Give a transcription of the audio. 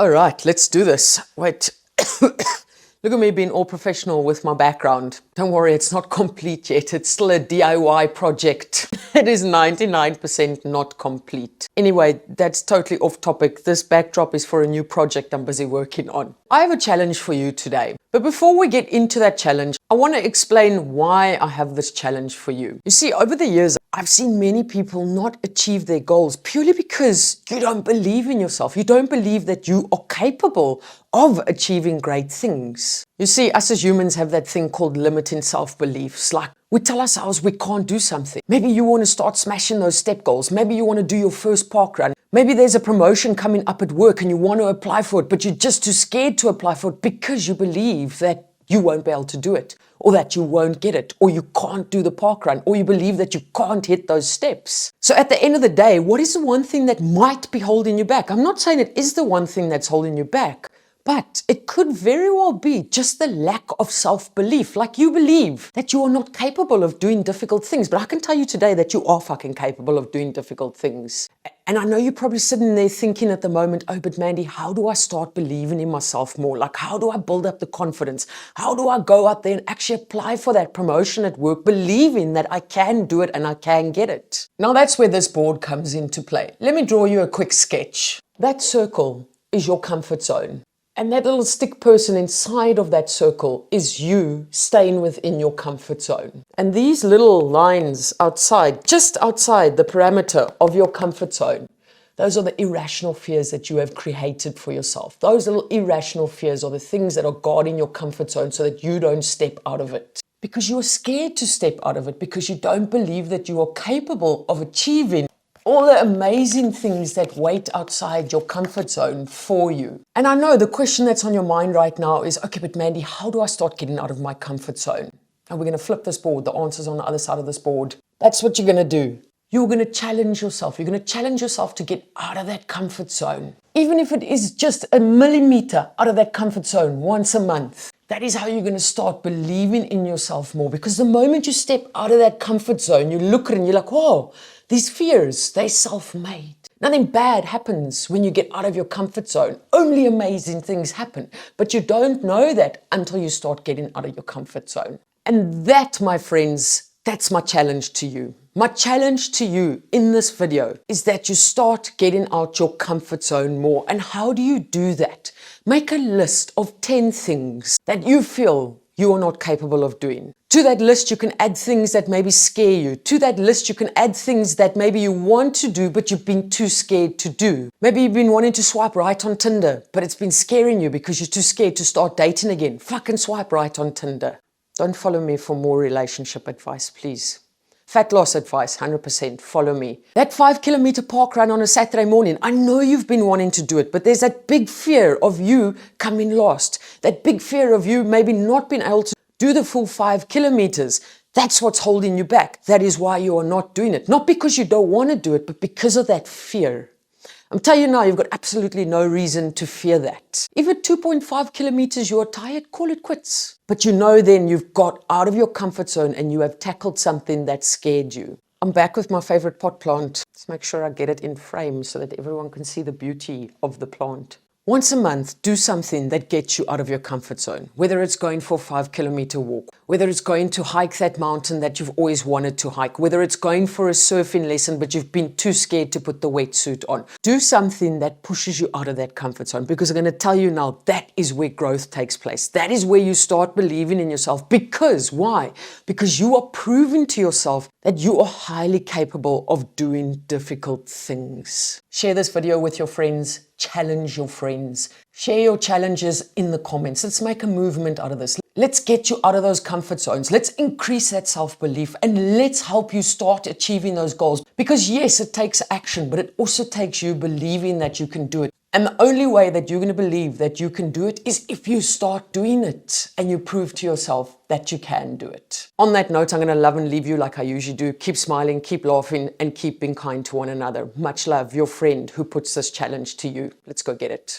All right, let's do this. Wait. Look at me being all professional with my background. Don't worry, it's not complete yet. It's still a DIY project. It is 99% not complete. Anyway, that's totally off topic. This backdrop is for a new project I'm busy working on. I have a challenge for you today. But before we get into that challenge, I want to explain why I have this challenge for you. You see, over the years, I've seen many people not achieve their goals purely because you don't believe in yourself. You don't believe that you are capable of achieving great things. You see, us as humans have that thing called limiting self-beliefs. Like, we tell ourselves we can't do something. Maybe you want to start smashing those step goals. Maybe you want to do your first park run. Maybe there's a promotion coming up at work and you want to apply for it, but you're just too scared to apply for it because you believe that you won't be able to do it, or that you won't get it, or you can't do the park run, or you believe that you can't hit those steps. So at the end of the day, what is the one thing that might be holding you back? I'm not saying it is the one thing that's holding you back, but it could very well be just the lack of self-belief. Like, you believe that you are not capable of doing difficult things, but I can tell you today that you are fucking capable of doing difficult things. And I know you're probably sitting there thinking at the moment, oh, but Mandy, how do I start believing in myself more? Like, how do I build up the confidence? How do I go out there and actually apply for that promotion at work, believing that I can do it and I can get it? Now, that's where this board comes into play. Let me draw you a quick sketch. That circle is your comfort zone. And that little stick person inside of that circle is you staying within your comfort zone. And these little lines outside, just outside the parameter of your comfort zone, those are the irrational fears that you have created for yourself. Those little irrational fears are the things that are guarding your comfort zone so that you don't step out of it. Because you're scared to step out of it, because you don't believe that you are capable of achieving all the amazing things that wait outside your comfort zone for you. And I know the question that's on your mind right now is, okay, but Mandy, how do I start getting out of my comfort zone? And we're going to flip this board. The answer's on the other side of this board. That's what you're going to do. You're going to challenge yourself. You're going to challenge yourself to get out of that comfort zone. Even if it is just a millimeter out of that comfort zone once a month. That is how you're going to start believing in yourself more. Because the moment you step out of that comfort zone, you look at it and you're like, whoa, these fears, they're self-made. Nothing bad happens when you get out of your comfort zone. Only amazing things happen. But you don't know that until you start getting out of your comfort zone. And that, my friends, that's my challenge to you. My challenge to you in this video is that you start getting out your comfort zone more. And how do you do that? Make a list of 10 things that you feel you are not capable of doing. To that list, you can add things that maybe scare you. To that list, you can add things that maybe you want to do, but you've been too scared to do. Maybe you've been wanting to swipe right on Tinder, but it's been scaring you because you're too scared to start dating again. Fucking swipe right on Tinder. Don't follow me for more relationship advice, please. Fat loss advice, 100%, follow me. That 5-kilometer park run on a Saturday morning, I know you've been wanting to do it, but there's that big fear of you coming last. That big fear of you maybe not being able to do the full 5 kilometers. That's what's holding you back. That is why you are not doing it. Not because you don't want to do it, but because of that fear. I'm telling you now, you've got absolutely no reason to fear that. If at 2.5 kilometers you are tired, call it quits. But you know then you've got out of your comfort zone and you have tackled something that scared you. I'm back with my favorite pot plant. Let's make sure I get it in frame so that everyone can see the beauty of the plant. Once a month, do something that gets you out of your comfort zone. Whether it's going for a 5-kilometer walk, whether it's going to hike that mountain that you've always wanted to hike, whether it's going for a surfing lesson but you've been too scared to put the wetsuit on. Do something that pushes you out of that comfort zone, because I'm going to tell you now, that is where growth takes place. That is where you start believing in yourself. Because, why? Because you are proving to yourself that you are highly capable of doing difficult things. Share this video with your friends. Challenge your friends. Share your challenges in the comments. Let's make a movement out of this. Let's get you out of those comfort zones. Let's increase that self-belief and let's help you start achieving those goals. Because yes, it takes action, but it also takes you believing that you can do it. And the only way that you're going to believe that you can do it is if you start doing it and you prove to yourself that you can do it. On that note, I'm going to love and leave you like I usually do. Keep smiling, keep laughing, and keep being kind to one another. Much love, your friend who puts this challenge to you. Let's go get it.